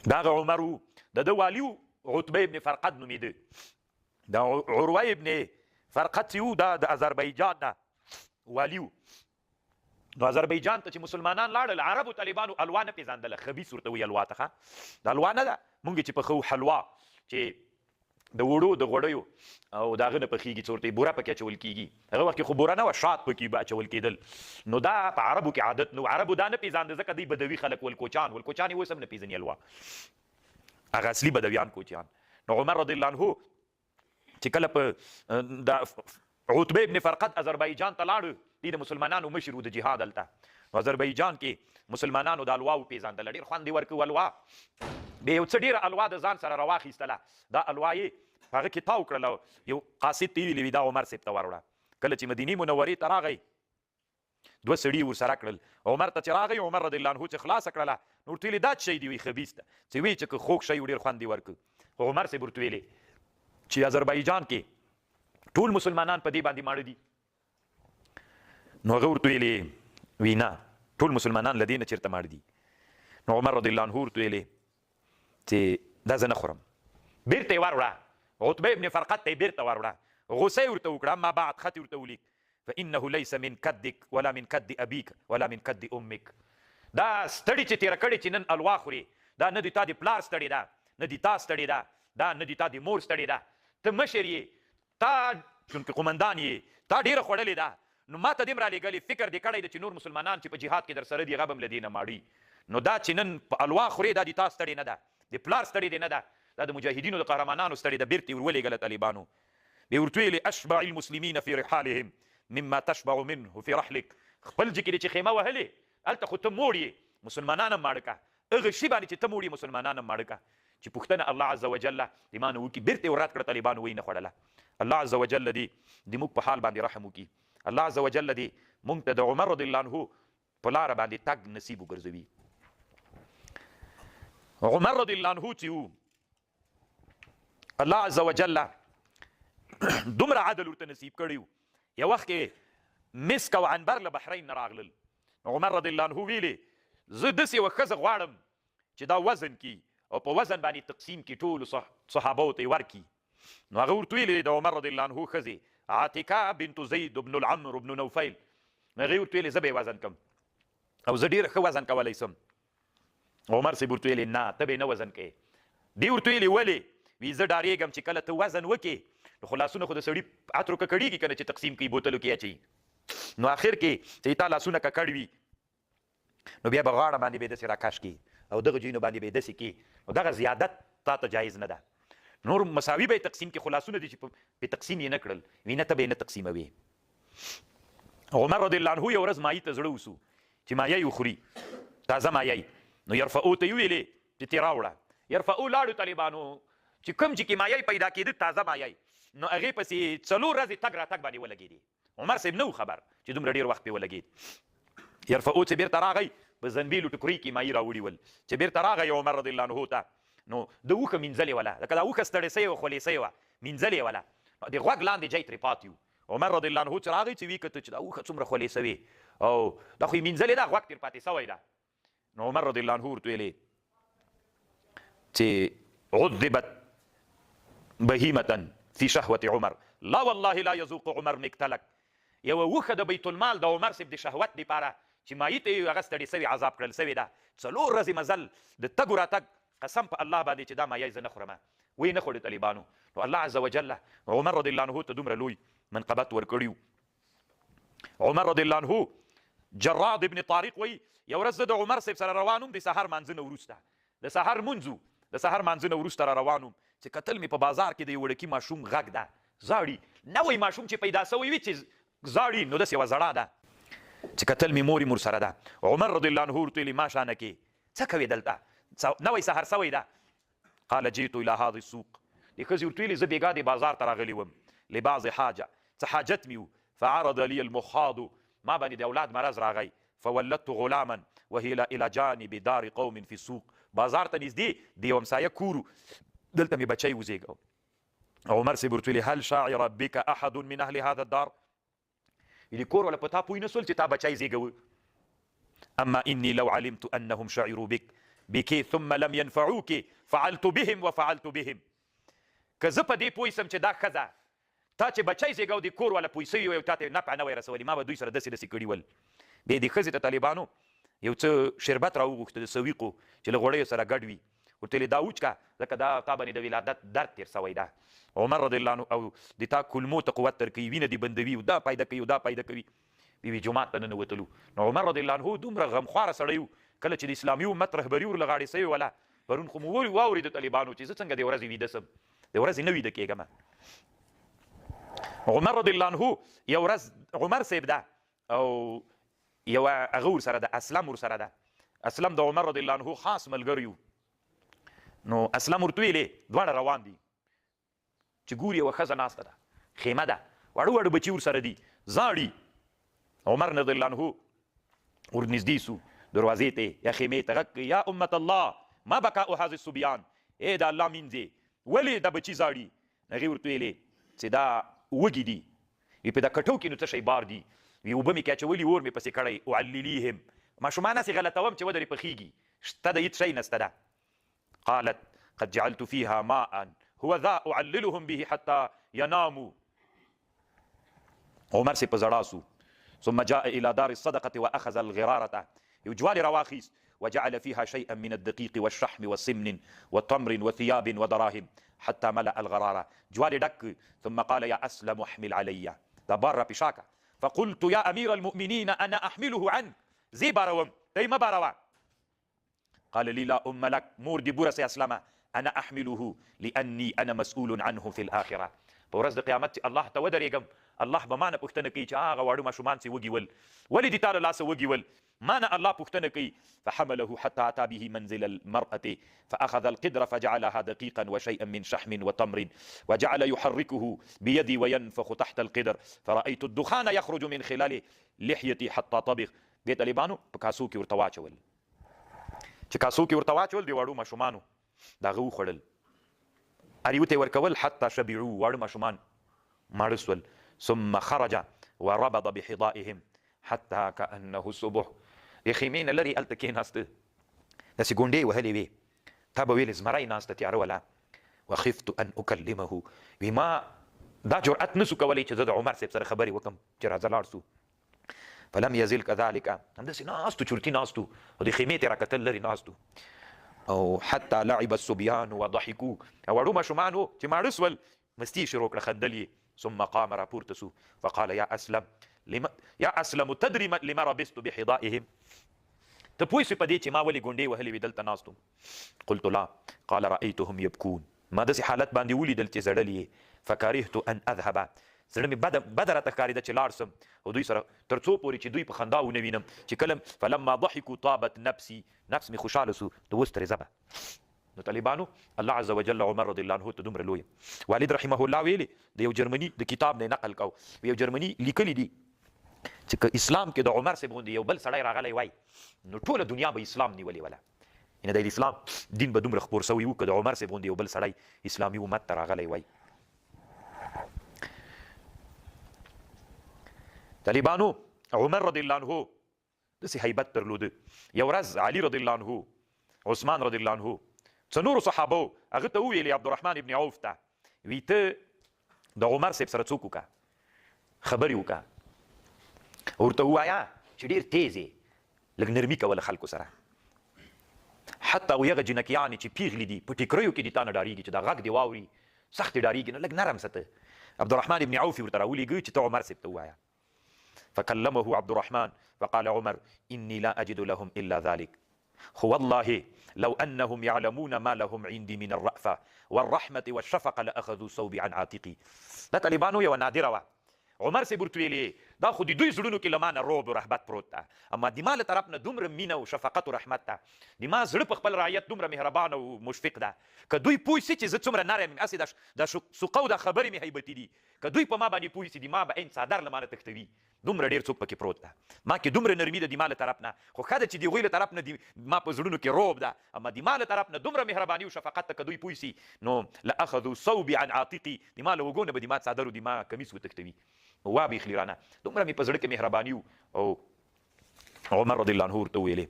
دغه عمر و د ده والي عتبه ابن فرقد نومېده. د عروه ابن فرقد چې و دا د اذربایجان نه والي و. نو اذربایجان ته چې مسلمانان لاړل عربو طالبانو الوا نه پېژندله، خبیث ورته وایي الوا ته. د الوا نه ده مونږ چې پخو حلوا چې د وړو د غوړیو او د هغه نه پخېږي څه ورته بوره پکې اچول کېږي. هغه وخت کې خو بوره نه وه، شات پکې به اچول کېدل. نو دا په عربو کې عادت نو عربو دا نه پېژانده ځکه دوی بدوي خلک ولکوچان یې اوس هم نه پېژني الوا، هغه اصلي بدویان کوچیان. نو عمر رضی الله عنه چې کله په د عتبه ابن فرقد اذربایجان ته لاړو، دی د مسلمانانو مشر و د جهاد هلته. نو اذربایجان کې مسلمانانو د الوا وپېژندله، ډېر خوند یې ورکړ الوا. بیا یو څه ډېره الوا د ځان سره راواخیستله، دا الوا یې په هغه کې تاو کړله، یو قاصد ته یې ویلې وي دا عمر صاحب ته وروړه. کله چې مدینې منورې ته راغی 2 سړي ورسره کړل. عمر ته چې راغی عمر رضی الله عنه چې خلاصه کړله نو ورته ویلې دا څه شی دی؟ وي خبیث ته چې وایي چې که خوږ شی ډېر خوند یې ورکړ. خو عمر صاحب ورته ویلې چې اذربایجان کې ټول مسلمانان په دې باندې ماړه دي. نو هغه ورته ویلې وي نه ټول مسلمانان له دې نه چېرته ماړه دي. نو عمر رضی الله عنه ورته ویلې چې دا زه نه خورم. بیرته یې وروړه، عتبه ابن فرقد ته یې بیرته وروړه. غوسه یې ورته وکړه، اما بعد خط یې ورته ولیک فانه ليس من کدک ولا من کد ابیک ولا من کد امک. دا ستړي چې تېره کړې چې نن الوا خوري، دا نه دي تا د پلار ستړې ده، نه دي تا ستړې ده، دا نه دي تا د مور ستړې ده. ته مشر یې، تا چونکې قمندان یې، تا ډېره خوړلې ده. نو ما ته دې هم رالیږلې فکر دې کړی ده چې نور مسلمانان چې په جهاد کې در سره دي هغه به هم له دې نه ماړي. نو دا چې نن په الوا خورې دا د تا ستړې نه ده، د پلار ستړې دې نه ده، دا د مجاهدینو د قهرمانانو ستړې ده. بیرته یې ورولېږله طالبانو. بیا ورته ویلې اشبع المسلمین فی رحالهم مما تشبع منه فی رحلک. خپل ځای کې چې خیمه وهلې هلته خو ته موړ یې، مسلمانان هم ماړه که. هغه شي باندې چې ته موړ یې مسلمانان هم ماړه که. چې پوښتنه الله عز وجل د ما نه وکړي، بیرته یې ورات کړه طالبانو، وایي نه خوړله. الله عز وجل دې موږ په حال باندې رحم وکړي. الله عز وجل دې موږ ته د عمر رضی الله عنه په لاره باندې تګ نصیب وګرځوي. عمر رضی الله عنه چې و الله عز وجل دومره عدل ورته نصیب کړی و. یو وخت کې مسک او عنبر له بحرین نه راغلل. عمر رضی الله عنه ویلې زه داسې یوه ښځه غواړم چې دا وزن کي او په وزن باندې تقسیم کي ټولو صحابو ته یې ورکي. نو هغه ورته ویلې د عمر رضی الله عنه ښځې عاتکه بنت زید بن العمر بن نوفیل، هغې ورته ویلې زه به یې وزن کم او زه ډېره ښه وزن کولی سم. عمر صاحب ورته ویلې نه ته به یې نه وزن کوې. دې ورته ویلې ولې؟ وی زه ډارېږم چې کله ته وزن وکې نو خو لاسونه خو د سړي عطرو ککړېږي که نه چې تقسیم کوي بوتلو کې اچوي. نو آخر کې چې تا لاسونه ککړ وي نو بیا به غاړه باندې به یې داسې راکش کړي او دغه ځایونو باندې به یې داسې کړي. نو دغه زیادت تا ته جایز نه ده. نور مساوي به یې تقسیم کړي، خو لاسونه دي چې په تقسیم یې نه کړل، وي نه ته به یې نه تقسیموي. عمر رضی الله عنه یو ورځ مایي ته زړه وسو چې مایه یې وخوري، تازه مایه یې. نو یرفعو ته یې ویلې چې ترې راوړه. یرفعو لاړو طالبانو چې کوم چې کې مایه پیدا کېده تازه مایه، نو هغې پسې 4 ورځې تګ راتګ باندې ولګېدې. عمر صاحب نه و خبر چې دومره ډېر وخت پرې ولګېد. یرفعو چې بېرته راغی په زنبیلو ټکرۍ کې مایي راوړي ول. چې بېرته راغی عمر رضی الله عنه ته نو د اوښه مینځلې وله، لکه دا اوښه ستړې سوې وه خولې سوې وه، مینځلې وله. د غوږ لاندې جای ترې پاتې و. عمر رضی الله عنه چې راغی چې ویې کته چې دا اوښه څومره خولې سوې او دا خو یې مینځلې ده، غوږ ترې پاتې سوی ده. نو عمر رضی الله عنه ورته ویلې چې عذبت بهیمة فی شهوة عمر لا والله لا یذوق عمر مقتلک. یوه اوښه د بیت المال د عمر صاحب د شهوت دپاره چې مایي ته یې هغه ستړې سوې عذاب کړل سوې ده. 4 ورځې مزل د تګ و راتګ، قسم په الله باندې چې دا مایه زه نه خورم. وی نه خوړې طالبانو. نو الله عز وجل عمر رضی الله عنه ته دومره لوی منقبت ورکړي و. عمر رضی الله عنه جراد ابن طارق وی یو ورځ زه د عمر صاحب سره روان وم د سهار مانځه نه وروسته، د سهار مونځ د سهار مانځه نه وروسته را روان وم چې کتل مې په بازار کې د یو وړکي ماشوم غږ ده، زاړي نوی ماشوم چې پیدا سوی وي چې زاړي نو داسې یوه زړه ده چې کتل مې مور یې مور سره ده. عمر رضی الله عنه ورته ویلې ماشانه کې څه کوې دلته، نوی سهار سوی ده. قال جئت الى هذا السوق. دې ښځې ورته ویلې زه بېګا د بازار ته راغلی وم لبعض حاجه، څه حاجت مې و. فعرض لي المخاض، ما باندې د اولاد مرض راغی. فولدت غلاما وهي الى جانب دار قوم في السوق. بازار ته نږدې د یو همسایه کور، دلته مې بچی وزېږو. عمر صاحب ورته ویلې هل شعر بك احد من اهل هذا الدار. ویلې کور والا په تا پوه نه سول چې تا بچی زېږوه. اما اني لو علمت انهم شعروا بك بك ثم لم ينفعوك فعلت بهم وفعلت بهم. که زه په دې پوه سم چې دا ښځه تا چې بچی زېږو د کور والا پیسې وي او تا ته نفع نه وی رسولي، ما به دوی سره داسې کړي ول. بیا دې ښځې ته طالبانو یو څه شربت راوغوښته د سویقو چې له غوړیو سره ګډ وي. ورته ویلې دا وچکه ځکه دا تا باندې د ولادت درد تېر سوی ده. عمر رضی الله عنه او د تا کلمو ته قوت درکوي، وینه دې بندوي او دا پیدا کوي او دا پیدا کوي. بیا جومات ته ننوتلو. نو عمر رضی الله عنه دومره غمخواره سړی و کله چې د اسلامي امت رهبري ورله غاړې سوې وله. پرون خو مو واورېد طالبانو چې زه څنګه د ورځې ویده سم، د ورځې نه ویده کېږم. عمر رضی الله عنه یو ورځ عمر صاحب ده او یو هغه ورسره ده، اسلم ورسره ده. اسلم د عمر رضی الله عنه خاص ملګری و. نو اسلم ورته ویلې دواړه روان دي چې ګوري یوه ښځه ناسته ده، خیمه ده، واړه واړه بچي ورسره دي، زاړي. عمر رضی الله عنه ورنږدې سو دروازې ته یا خیمې ته غږ کوي، یا امت الله ما بقاء هذا الصبيان، ای د الله مینځې ولې دا بچي زاړي؟ هغې ورته ویلې چې دا وږي دي، وي په دا کټو کې نو څه شی بار دي، وي اوبه مې کې اچولي اور مې پسې کړی، اعللیهم ماشومان هسې غلطوم چې ودرې پخیږي، شته د هېڅ شی نسته ده. قالت قد جعلت فيها ماء هو ذا اعللهم به حتى يناموا. عمر سي په زړه سو. ثم جاء الى دار الصدقه واخذ الغراره، یو جوال راواخیست وجعل فيها شيئا من الدقيق والشحم والسمن وتمر وثياب ودراهم حتى ملأ الغراره. جوال دك. ثم قال يا اسلم احمل علي، دا بار بشاكا. فقلت يا امير المؤمنين انا احمله عنك، زي باروم تي ما باروا. قال لي لا ام لك، مور دي بورس يا اسلامه، انا احمله لاني انا مسؤول عنه في الاخره. په ورځ د قیامت الله ته ودرېږم، الله به ما نه پوښتنه کوي چې هغه واړه ماشومان چې وږي ول ولې دې تا له لاسه وږي ول؟ ما نه الله پوښتنه کوي. فحمله حتى اتى به منزل المرأة فاخذ القدر فجعلها دقيقا وشيئا من شحم وتمر وجعل يحركه بيدي وينفخ تحت القدر فرايت الدخان يخرج من خلال لحيتي حتى طبخ. دې طالبانو په کاسو کې ورته واچول، چې کاسو کې ورته واچول د واړو ماشومانو د هغه وخوړل، اریوته ورکول حتی شبعوا، واړه ماشومان ماړه سول. ثم خرج وربض بحضائهم حتى كأنه الصبح. د خیمې نه لرې هلته کېناسته، داسې ګونډې وهلې وې، تا به ویل زمری ناسته تیاره وله. وخفت ان اکلمه، وی ما دا جرأت نه سو کولی چې زه د عمر صاحب سره خبرې وکړم چې راځه لاړ سو. فلم یزل كذلك، همداسې ناستو چورتي ناستو او د خیمې ته راکتل لرې ناستو. او حتى لعب الصبيان وضحكوا، واړو ماشومانو چې ماړه سول مستي شروع کړه خندل یې. ثم قام راپورته سو فقال يا اسلم تدري لما ربست بحضائهم، ته پوه سوې په دې چې ما ولې ګونډې وهلې وې دلته ناستم؟ قلت لا. قال رأيتهم يبكون، ما داسې حالت باندې ولیدل چې زړل یې. فکرهت ان اذهب، زړه مې بده راته ښکارېده چې لاړ سم او دوی سره تر څو پورې چې دوی په خندا ونه وینم چې کله. فلما ضحكوا طابت نفسي، نفس مې خوشحاله سو د اوس ترې زبه. نو طالبانو الله عز وجل عمر رضی الله عنه ته دومره لویه. والد رحمه الله ویلي د یو جرمني د کتاب نه نقل کو، یو جرمني لیکلی دي چې که اسلام کې د عمر صاحب غوندې یو بل سړی راغلی وای نو ټوله دنیا به اسلام نیولې وله. یعنې د اسلام دین به دومره خپور سوی و که د عمر صاحب غوندې یو بل سړی اسلامي امت ته راغلی وای. طالبانو عمر رضی الله عنه داسې هیبت درلوده. یو ورځ علي رضی الله عنه، عثمان رضی الله عنه، څه نورو صحابو هغه ته وویلې عبدالرحمن ابن عوف ته، وی ته د عمر صاحب سره څوک وکړه، خبرې وکړه، ورته ووایه چې ډېر تیز یې، لږ نرمي کوله خلکو سره. حتی هغه جنکیانې چې پیغلې دي په ټیکریو کې دي تا نه ډارېږي چې دا غږ دې واوري سخت دې ډارېږي، نو لږ نرم سته. عبدالرحمن ابن عوف ورته راولېږه چې ته عمر صاحب ته ووایه. فكلمه عبد الرحمن فقال عمر إني لا أجد لهم إلا ذلك، والله لو أنهم يعلمون ما لهم عندي من الرأفة والرحمة والشفقة لأخذوا صوبي عن عاتقي. دا طالبانو یو نادره وه. عمر صاحب ورته ویلې دا خو د دوی زړونو کې له ما نه رعب و رهبت پروت ده، اما د ما له طرف نه دومره مینه او شفقت و رحمت ده، د ما زړه په خپل رعیت دومره مهربان او مشفق ده. که دوی پوه سي چې زه څومره نرم یم، هسې د سوقه او د خبرې مې هیبتي دي، که دوی په ما باندې پوه سي د ما به عین څادر له ما نه تښتوي. دومره ډېر څوک پکې پروت ده، ما کې دومره نرمي ده د ما له طرف نه. خو ښه ده چې د هغوی له طرف نه ما په زړونو کې رعب ده، اما د ما له طرف نه دومره مهرباني او شفقت ده، که دوی پوه سي نو لاخذوا صوبي عن عاتقي، د ما له اوږو نه به د ما څادر او د ما کمیس وتښتوي. وابېخلي رانه دومره مې په زړه کې مهرباني او عمر رضی الله عنه ورته وویلې